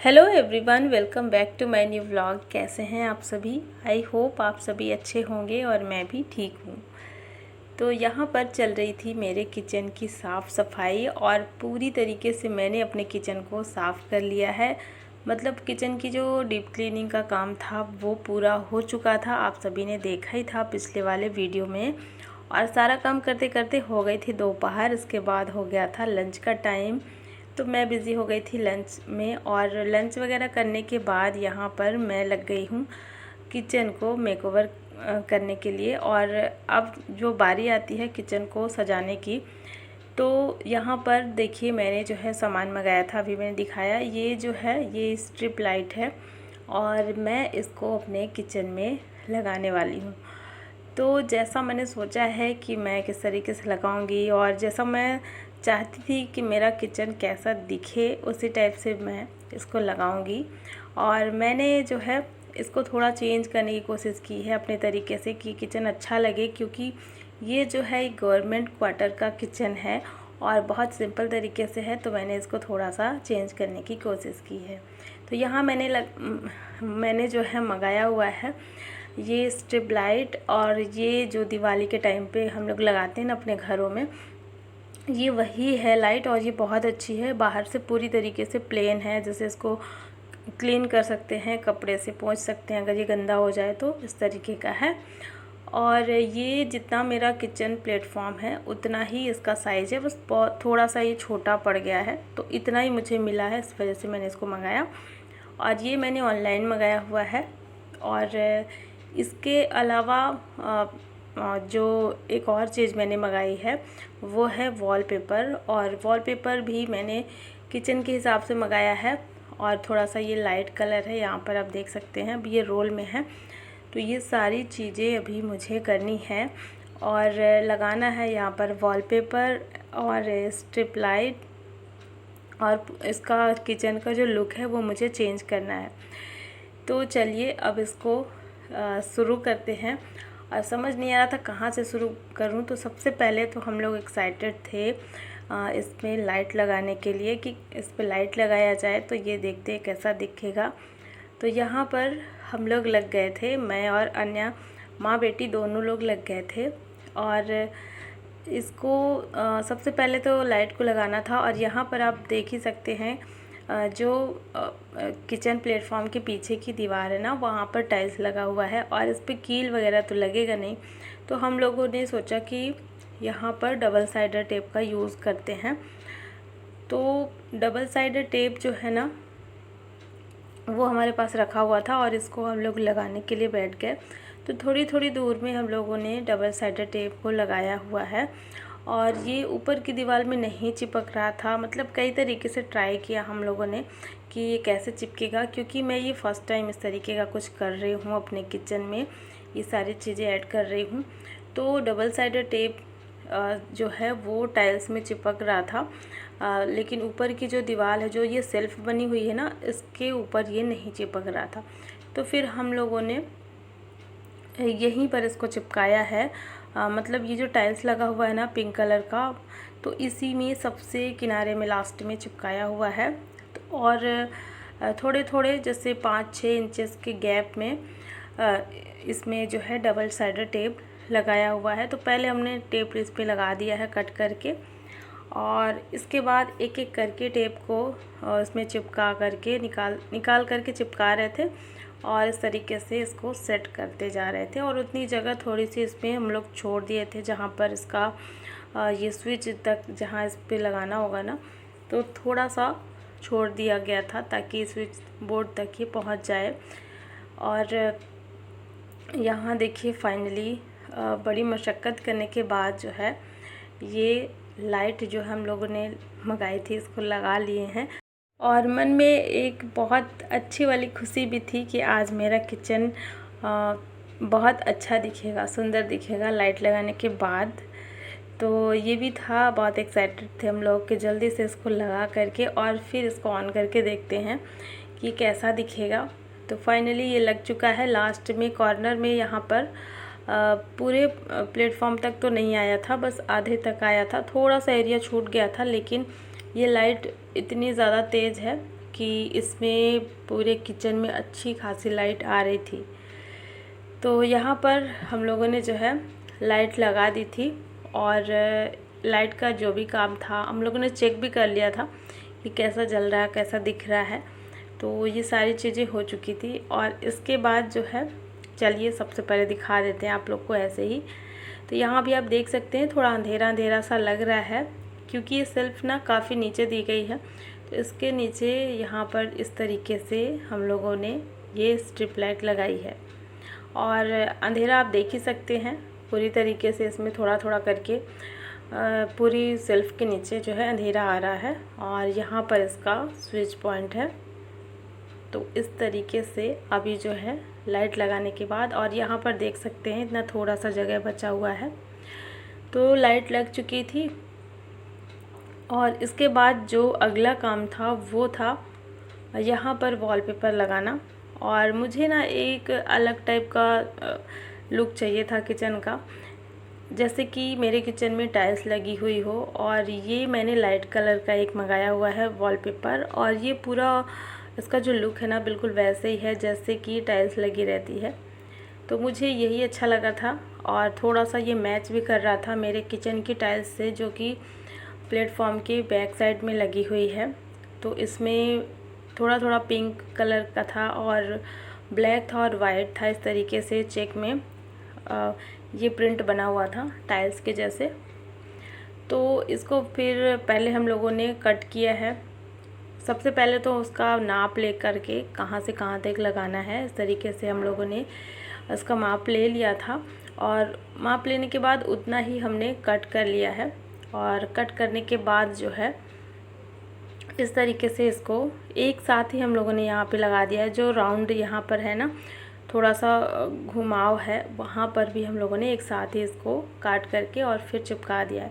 Hello everyone, welcome back to my new vlog. कैसे हैं आप सभी? आई होप आप सभी अच्छे होंगे और मैं भी ठीक हूँ। तो यहाँ पर चल रही थी मेरे किचन की साफ़ सफाई और पूरी तरीके से मैंने अपने किचन को साफ़ कर लिया है। मतलब किचन की जो डीप क्लीनिंग का काम था वो पूरा हो चुका था, आप सभी ने देखा ही था पिछले वाले वीडियो में। और सारा काम करते करते हो गई थी दोपहर। इसके बाद हो गया था लंच का टाइम, तो मैं बिज़ी हो गई थी लंच में। और लंच वगैरह करने के बाद यहाँ पर मैं लग गई हूँ किचन को मेकओवर करने के लिए। और अब जो बारी आती है किचन को सजाने की, तो यहाँ पर देखिए मैंने जो है सामान मंगाया था, अभी मैंने दिखाया। ये जो है ये स्ट्रिप लाइट है और मैं इसको अपने किचन में लगाने वाली हूँ। तो जैसा मैंने सोचा है कि मैं किस तरीके से लगाऊंगी और जैसा मैं चाहती थी कि मेरा किचन कैसा दिखे उसी टाइप से मैं इसको लगाऊंगी। और मैंने जो है इसको थोड़ा चेंज करने की कोशिश की है अपने तरीके से कि किचन अच्छा लगे, क्योंकि ये जो है एक गवर्नमेंट क्वार्टर का किचन है और बहुत सिंपल तरीके से है, तो मैंने इसको थोड़ा सा चेंज करने की कोशिश की है। तो यहाँ मैंने जो है मंगाया हुआ है ये स्ट्रिप लाइट। और ये जो दिवाली के टाइम पे हम लोग लगाते हैं ना अपने घरों में, ये वही है लाइट। और ये बहुत अच्छी है, बाहर से पूरी तरीके से प्लेन है, जैसे इसको क्लीन कर सकते हैं, कपड़े से पोंछ सकते हैं अगर ये गंदा हो जाए तो, इस तरीके का है। और ये जितना मेरा किचन प्लेटफॉर्म है उतना ही इसका साइज़ है, बस बहुत थोड़ा सा ये छोटा पड़ गया है, तो इतना ही मुझे मिला है, इस वजह से मैंने इसको मंगाया। और ये मैंने ऑनलाइन मंगाया हुआ है। और इसके अलावा जो एक और चीज़ मैंने मंगाई है वो है वॉलपेपर। और वॉलपेपर भी मैंने किचन के हिसाब से मंगाया है। और थोड़ा सा ये लाइट कलर है, यहाँ पर आप देख सकते हैं, अभी ये रोल में है। तो ये सारी चीज़ें अभी मुझे करनी है और लगाना है यहाँ पर वॉलपेपर और स्ट्रिप लाइट। और इसका किचन का जो लुक है वो मुझे चेंज करना है। तो चलिए अब इसको शुरू करते हैं। और समझ नहीं आ रहा था कहाँ से शुरू करूँ, तो सबसे पहले तो हम लोग एक्साइटेड थे इसमें लाइट लगाने के लिए कि इस पर लाइट लगाया जाए, तो ये देखते हैं कैसा दिखेगा। तो यहाँ पर हम लोग लग गए थे, मैं और अन्य माँ बेटी दोनों लोग लग गए थे। और इसको सबसे पहले तो लाइट को लगाना था। और यहाँ पर आप देख ही सकते हैं जो किचन प्लेटफॉर्म के पीछे की दीवार है ना, वहाँ पर टाइल्स लगा हुआ है और इस पर कील वगैरह तो लगेगा नहीं। तो हम लोगों ने सोचा कि यहाँ पर डबल साइडर टेप का यूज़ करते हैं। तो डबल साइडर टेप जो है ना वो हमारे पास रखा हुआ था और इसको हम लोग लगाने के लिए बैठ गए। तो थोड़ी थोड़ी दूर में हम लोगों ने डबल साइडर टेप को लगाया हुआ है। और ये ऊपर की दीवार में नहीं चिपक रहा था, मतलब कई तरीके से ट्राई किया हम लोगों ने कि ये कैसे चिपकेगा, क्योंकि मैं ये फ़र्स्ट टाइम इस तरीके का कुछ कर रही हूँ अपने किचन में, ये सारी चीज़ें ऐड कर रही हूँ। तो डबल साइडर टेप जो है वो टाइल्स में चिपक रहा था, लेकिन ऊपर की जो दीवार है, जो ये सेल्फ बनी हुई है ना, इसके ऊपर ये नहीं चिपक रहा था। तो फिर हम लोगों ने यहीं पर इसको चिपकाया है। मतलब ये जो टाइल्स लगा हुआ है ना पिंक कलर का, तो इसी में सबसे किनारे में लास्ट में चिपकाया हुआ है। तो और थोड़े थोड़े जैसे 5-6 इंचेस के गैप में इसमें जो है डबल साइडर टेप लगाया हुआ है। तो पहले हमने टेप इस पे लगा दिया है कट करके, और इसके बाद एक एक करके टेप को इसमें चिपका करके निकाल करके चिपका रहे थे और इस तरीके से इसको सेट करते जा रहे थे। और उतनी जगह थोड़ी सी इसमें हम लोग छोड़ दिए थे जहाँ पर इसका ये स्विच तक जहाँ इस पे लगाना होगा ना, तो थोड़ा सा छोड़ दिया गया था ताकि स्विच बोर्ड तक ये पहुँच जाए। और यहाँ देखिए फाइनली बड़ी मशक्क़त करने के बाद जो है ये लाइट जो हम लोगों ने मंगाई थी इसको लगा लिए हैं। और मन में एक बहुत अच्छी वाली खुशी भी थी कि आज मेरा किचन बहुत अच्छा दिखेगा, सुंदर दिखेगा लाइट लगाने के बाद। तो ये भी था, बहुत एक्साइटेड थे हम लोग कि जल्दी से इसको लगा करके और फिर इसको ऑन करके देखते हैं कि कैसा दिखेगा। तो फाइनली ये लग चुका है लास्ट में कॉर्नर में, यहाँ पर पूरे प्लेटफॉर्म तक तो नहीं आया था, बस आधे तक आया था, थोड़ा सा एरिया छूट गया था। लेकिन ये लाइट इतनी ज़्यादा तेज़ है कि इसमें पूरे किचन में अच्छी खासी लाइट आ रही थी। तो यहाँ पर हम लोगों ने जो है लाइट लगा दी थी और लाइट का जो भी काम था हम लोगों ने चेक भी कर लिया था कि कैसा जल रहा है, कैसा दिख रहा है। तो ये सारी चीज़ें हो चुकी थी और इसके बाद जो है चलिए सबसे पहले दिखा देते हैं आप लोग को ऐसे ही। तो यहाँ भी आप देख सकते हैं थोड़ा अंधेरा अंधेरा सा लग रहा है क्योंकि ये सेल्फ ना काफ़ी नीचे दी गई है। तो इसके नीचे यहाँ पर इस तरीके से हम लोगों ने ये स्ट्रिप लाइट लगाई है और अंधेरा आप देख ही सकते हैं पूरी तरीके से इसमें थोड़ा थोड़ा करके पूरी सेल्फ के नीचे जो है अंधेरा आ रहा है और यहाँ पर इसका स्विच पॉइंट है। तो इस तरीके से अभी जो है लाइट लगाने के बाद और यहाँ पर देख सकते हैं इतना थोड़ा सा जगह बचा हुआ है। तो लाइट लग चुकी थी और इसके बाद जो अगला काम था वो था यहाँ पर वॉलपेपर लगाना। और मुझे ना एक अलग टाइप का लुक चाहिए था किचन का, जैसे कि मेरे किचन में टाइल्स लगी हुई हो और ये मैंने लाइट कलर का एक मंगाया हुआ है वॉलपेपर और ये पूरा इसका जो लुक है ना बिल्कुल वैसे ही है जैसे कि टाइल्स लगी रहती है। तो मुझे यही अच्छा लगा था और थोड़ा सा ये मैच भी कर रहा था मेरे किचन की टाइल्स से जो कि प्लेटफॉर्म के बैक साइड में लगी हुई है। तो इसमें थोड़ा थोड़ा पिंक कलर का था और ब्लैक था और वाइट था, इस तरीके से चेक में ये प्रिंट बना हुआ था टाइल्स के जैसे। तो इसको फिर पहले हम लोगों ने कट किया है। सबसे पहले तो उसका नाप ले करके कहाँ से कहाँ तक लगाना है इस तरीके से हम लोगों ने इसका माप ले लिया था और माप लेने के बाद उतना ही हमने कट कर लिया है। और कट करने के बाद जो है इस तरीके से इसको एक साथ ही हम लोगों ने यहाँ पे लगा दिया है। जो राउंड यहाँ पर है ना थोड़ा सा घुमाव है वहाँ पर भी हम लोगों ने एक साथ ही इसको काट करके और फिर चिपका दिया है।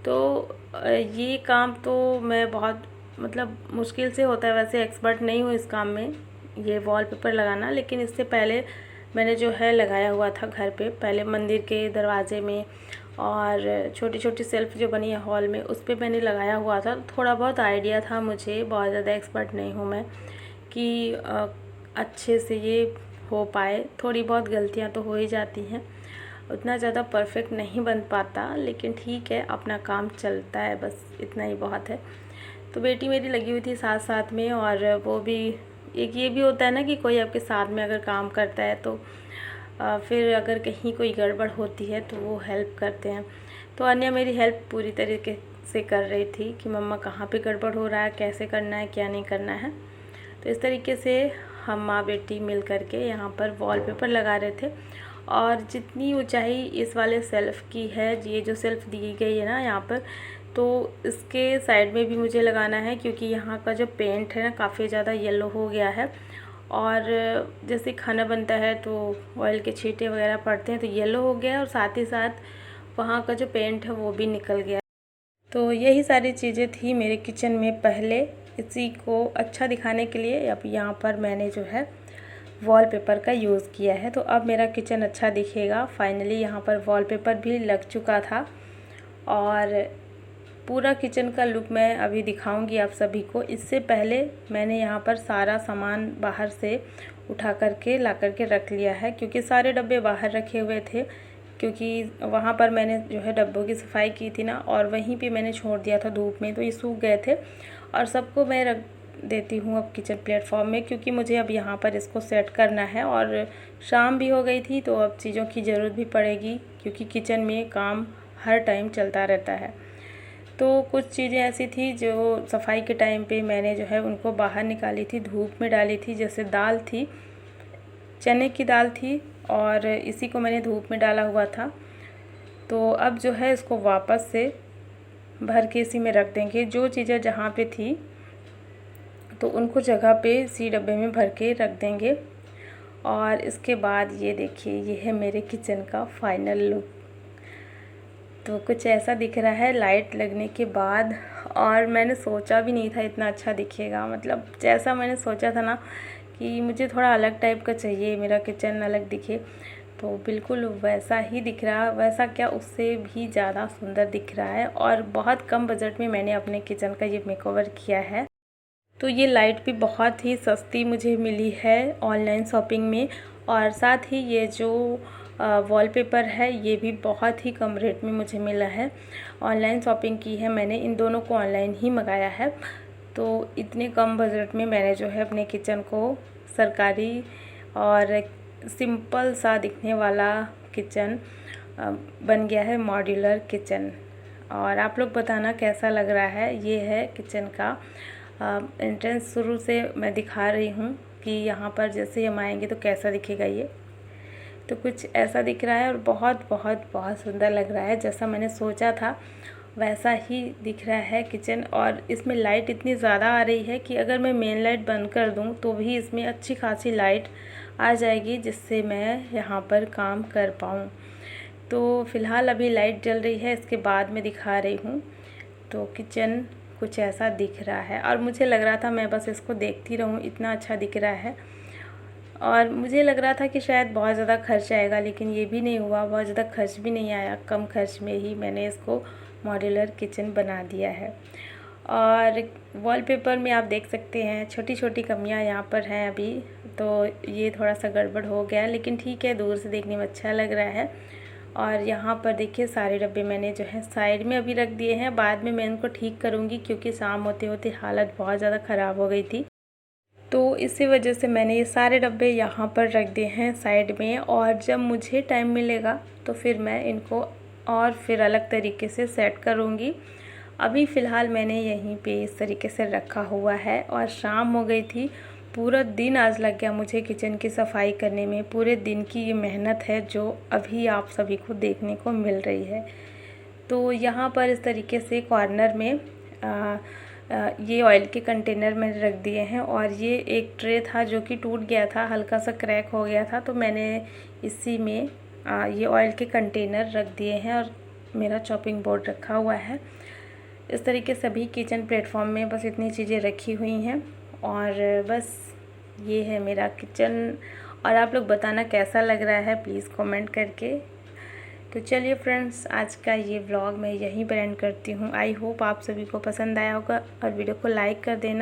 तो ये काम तो मैं बहुत मतलब मुश्किल से होता है, वैसे एक्सपर्ट नहीं हूँ इस काम में ये वॉलपेपर लगाना, लेकिन इससे पहले मैंने जो है लगाया हुआ था घर पे, पहले मंदिर के दरवाजे में और छोटी छोटी सेल्फ जो बनी है हॉल में उस पर मैंने लगाया हुआ था। थोड़ा बहुत आइडिया था मुझे, बहुत ज़्यादा एक्सपर्ट नहीं हूँ मैं कि अच्छे से ये हो पाए। थोड़ी बहुत गलतियाँ तो हो ही जाती हैं, उतना ज़्यादा परफेक्ट नहीं बन पाता, लेकिन ठीक है अपना काम चलता है, बस इतना ही बहुत है। तो बेटी मेरी लगी हुई थी साथ साथ में और वो भी एक ये भी होता है ना कि कोई आपके साथ में अगर काम करता है तो फिर अगर कहीं कोई गड़बड़ होती है तो वो हेल्प करते हैं। तो अन्या मेरी हेल्प पूरी तरीके से कर रही थी कि मम्मा कहाँ पे गड़बड़ हो रहा है, कैसे करना है, क्या नहीं करना है। तो इस तरीके से हम माँ बेटी मिल करके यहाँ पर वॉलपेपर लगा रहे थे। और जितनी ऊंचाई इस वाले सेल्फ़ की है, ये जो सेल्फ़ दी गई है ना यहाँ पर, तो इसके साइड में भी मुझे लगाना है क्योंकि यहाँ का जो पेंट है ना काफ़ी ज़्यादा येलो हो गया है और जैसे खाना बनता है तो ऑयल के छींटे वगैरह पड़ते हैं तो येलो हो गया है और साथ ही साथ वहाँ का जो पेंट है वो भी निकल गया। तो यही सारी चीज़ें थी मेरे किचन में पहले, इसी को अच्छा दिखाने के लिए अब यहाँ पर मैंने जो है वॉलपेपर का यूज़ किया है। तो अब मेरा किचन अच्छा दिखेगा। फाइनली यहाँ पर वॉलपेपर भी लग चुका था और पूरा किचन का लुक मैं अभी दिखाऊंगी आप सभी को। इससे पहले मैंने यहाँ पर सारा सामान बाहर से उठा करके ला करके रख लिया है क्योंकि सारे डब्बे बाहर रखे हुए थे, क्योंकि वहाँ पर मैंने जो है डब्बों की सफाई की थी ना और वहीं पे मैंने छोड़ दिया था धूप में, तो ये सूख गए थे और सबको मैं रख देती हूँ अब किचन प्लेटफॉर्म में क्योंकि मुझे अब यहाँ पर इसको सेट करना है। और शाम भी हो गई थी तो अब चीज़ों की ज़रूरत भी पड़ेगी क्योंकि किचन में काम हर टाइम चलता रहता है। तो कुछ चीज़ें ऐसी थी जो सफाई के टाइम पे मैंने जो है उनको बाहर निकाली थी, धूप में डाली थी। जैसे दाल थी, चने की दाल थी और इसी को मैंने धूप में डाला हुआ था। तो अब जो है इसको वापस से भर के इसी में रख देंगे। जो चीज़ें जहाँ पे थी तो उनको जगह पे इसी डब्बे में भर के रख देंगे। और इसके बाद ये देखिए, ये है मेरे किचन का फाइनल लुक। तो कुछ ऐसा दिख रहा है लाइट लगने के बाद, और मैंने सोचा भी नहीं था इतना अच्छा दिखेगा। मतलब जैसा मैंने सोचा था ना कि मुझे थोड़ा अलग टाइप का चाहिए, मेरा किचन अलग दिखे, तो बिल्कुल वैसा ही दिख रहा। वैसा क्या, उससे भी ज़्यादा सुंदर दिख रहा है। और बहुत कम बजट में मैंने अपने किचन का ये मेकओवर किया है। तो ये लाइट भी बहुत ही सस्ती मुझे मिली है ऑनलाइन शॉपिंग में, और साथ ही ये जो वॉलपेपर है ये भी बहुत ही कम रेट में मुझे मिला है। ऑनलाइन शॉपिंग की है मैंने, इन दोनों को ऑनलाइन ही मंगाया है। तो इतने कम बजट में मैंने जो है अपने किचन को सरकारी और सिंपल सा दिखने वाला किचन बन गया है, मॉड्यूलर किचन। और आप लोग बताना कैसा लग रहा है। ये है किचन का एंट्रेंस, शुरू से मैं दिखा रही हूँ कि यहाँ पर जैसे हम आएंगे तो कैसा दिखेगा ये। तो कुछ ऐसा दिख रहा है और बहुत बहुत बहुत सुंदर लग रहा है। जैसा मैंने सोचा था वैसा ही दिख रहा है किचन। और इसमें लाइट इतनी ज़्यादा आ रही है कि अगर मैं मेन लाइट बंद कर दूं तो भी इसमें अच्छी खासी लाइट आ जाएगी, जिससे मैं यहाँ पर काम कर पाऊँ। तो फ़िलहाल अभी लाइट जल रही है, इसके बाद मैं दिखा रही हूँ। तो किचन कुछ ऐसा दिख रहा है और मुझे लग रहा था मैं बस इसको देखती रहूँ, इतना अच्छा दिख रहा है। और मुझे लग रहा था कि शायद बहुत ज़्यादा खर्च आएगा, लेकिन ये भी नहीं हुआ, बहुत ज़्यादा खर्च भी नहीं आया। कम खर्च में ही मैंने इसको मॉड्यूलर किचन बना दिया है। और वॉलपेपर में आप देख सकते हैं छोटी छोटी कमियां यहाँ पर हैं अभी, तो ये थोड़ा सा गड़बड़ हो गया, लेकिन ठीक है, दूर से देखने में अच्छा लग रहा है। और यहाँ पर देखिए सारे डब्बे मैंने जो है साइड में अभी रख दिए हैं, बाद में मैं इनको ठीक करूँगी क्योंकि शाम होते होते हालत बहुत ज़्यादा ख़राब हो गई थी। तो इसी वजह से मैंने ये सारे डब्बे यहाँ पर रख दिए हैं साइड में, और जब मुझे टाइम मिलेगा तो फिर मैं इनको और फिर अलग तरीके से सेट करूँगी। अभी फ़िलहाल मैंने यहीं पे इस तरीके से रखा हुआ है। और शाम हो गई थी, पूरा दिन आज लग गया मुझे किचन की सफाई करने में। पूरे दिन की ये मेहनत है जो अभी आप सभी को देखने को मिल रही है। तो यहाँ पर इस तरीके से कॉर्नर में ये ऑयल के कंटेनर मैंने रख दिए हैं। और ये एक ट्रे था जो कि टूट गया था, हल्का सा क्रैक हो गया था, तो मैंने इसी में ये ऑयल के कंटेनर रख दिए हैं और मेरा चॉपिंग बोर्ड रखा हुआ है। इस तरीके से सभी किचन प्लेटफॉर्म में बस इतनी चीज़ें रखी हुई हैं। और बस ये है मेरा किचन। और आप लोग बताना कैसा लग रहा है प्लीज़ कमेंट करके। तो चलिए फ्रेंड्स, आज का ये व्लॉग मैं यहीं पर एंड करती हूँ। आई होप आप सभी को पसंद आया होगा और वीडियो को लाइक कर देना।